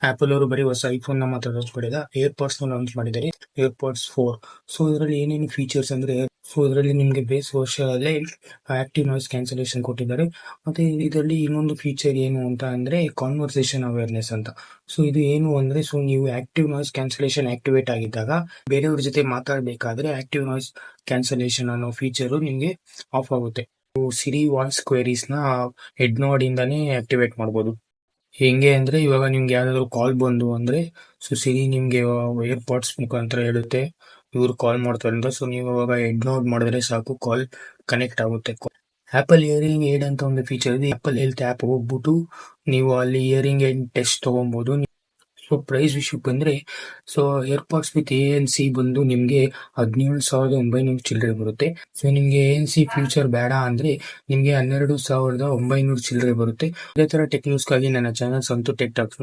Apple ಅವರು ಬರೀ ಹೊಸ ಐಫೋನ್ ನ ಮಾತ್ರ ಲಾಂಚ್ ಮಾಡಿದ, ಏರ್ಪಾಡ್ಸ್ ಲಾಂಚ್ ಮಾಡಿದ್ದಾರೆ, ಏರ್ಪಾಡ್ಸ್ 4. ಸೊ ಇದರಲ್ಲಿ ಏನೇನು ಫೀಚರ್ಸ್ ಅಂದ್ರೆ, ಸೊ ಇದರಲ್ಲಿ ನಿಮಗೆ ಬೇಸ್ ವರ್ಷದಲ್ಲೇ ಆಕ್ಟಿವ್ ನಾಯ್ಸ್ ಕ್ಯಾನ್ಸಲೇಷನ್ ಕೊಟ್ಟಿದ್ದಾರೆ. ಮತ್ತೆ ಇದರಲ್ಲಿ ಇನ್ನೊಂದು ಫೀಚರ್ ಏನು ಅಂತ ಅಂದ್ರೆ ಕಾನ್ವರ್ಸೇಷನ್ ಅವೇರ್ನೆಸ್ ಅಂತ. ಸೊ ಇದು ಏನು ಅಂದ್ರೆ, ಸೊ ನೀವು ಆಕ್ಟಿವ್ ನಾಯ್ಸ್ ಕ್ಯಾನ್ಸಲೇಷನ್ ಆಕ್ಟಿವೇಟ್ ಆಗಿದ್ದಾಗ ಬೇರೆಯವ್ರ ಜೊತೆ ಮಾತಾಡಬೇಕಾದ್ರೆ ಆಕ್ಟಿವ್ ನಾಯ್ಸ್ ಕ್ಯಾನ್ಸಲೇಷನ್ ಅನ್ನೋ ಫೀಚರ್ ನಿಮಗೆ ಆಫ್ ಆಗುತ್ತೆ. ಸಿರಿ ವಾಯ್ಸ್ ಕ್ವೆರೀಸ್ ನ ಹೆಡ್ ನೋಡ್ ಇಂದಾನೇ ಆಕ್ಟಿವೇಟ್ ಮಾಡಬಹುದು. ಹೆಂಗೆ ಅಂದ್ರೆ, ಇವಾಗ ನಿಮ್ಗೆ ಯಾವ್ದಾದ್ರು ಕಾಲ್ ಬಂದು ಅಂದ್ರೆ, ಸೊ ಸಿರಿ ನಿಮ್ಗೆ ಏರ್ಪಾಡ್ಸ್ ಮುಖಾಂತರ ಹೇಳುತ್ತೆ ಇವ್ರು ಕಾಲ್ ಮಾಡ್ತಾರೆ ಅಂತ. ಸೊ ನೀವು ಇವಾಗ ಹೆಡ್ ನೋಡ್ ಮಾಡಿದ್ರೆ ಸಾಕು, ಕಾಲ್ ಕನೆಕ್ಟ್ ಆಗುತ್ತೆ. ಆಪಲ್ ಇಯರಿಂಗ್ ಏಡ್ ಅಂತ ಒಂದು ಫೀಚರ್ ಇದೆ. ಆಪಲ್ ಹೆಲ್ತ್ ಆಪ್ ಹೋಗ್ಬಿಟ್ಟು ನೀವು ಅಲ್ಲಿ ಇಯರಿಂಗ್ ಏಡ್ ಟೆಸ್ಟ್ ತಗೊಬಹುದು. ಸೊ ಪ್ರೈಸ್ ವಿಷಯಕ್ಕೆ ಬಂದ್ರೆ, ಸೊ ಏರ್ಪಾಡ್ಸ್ ವಿತ್ ANC ಬಂದು ನಿಮ್ಗೆ 17,900 ಚಿಲ್ಲರೆ ಬರುತ್ತೆ. ಸೊ ನಿಮ್ಗೆ ANC ಫ್ಯೂಚರ್ ಬೇಡ ಅಂದ್ರೆ ನಿಮ್ಗೆ 12,900 ಚಿಲ್ಲರೆ ಬರುತ್ತೆ. ಇದೇ ತರ ಟೆಕ್ ನ್ಯೂಸ್ಗಾಗಿ ನನ್ನ ಚಾನಲ್ ಸಂತು ಟೆಕ್ ಟಾಕ್ಸ್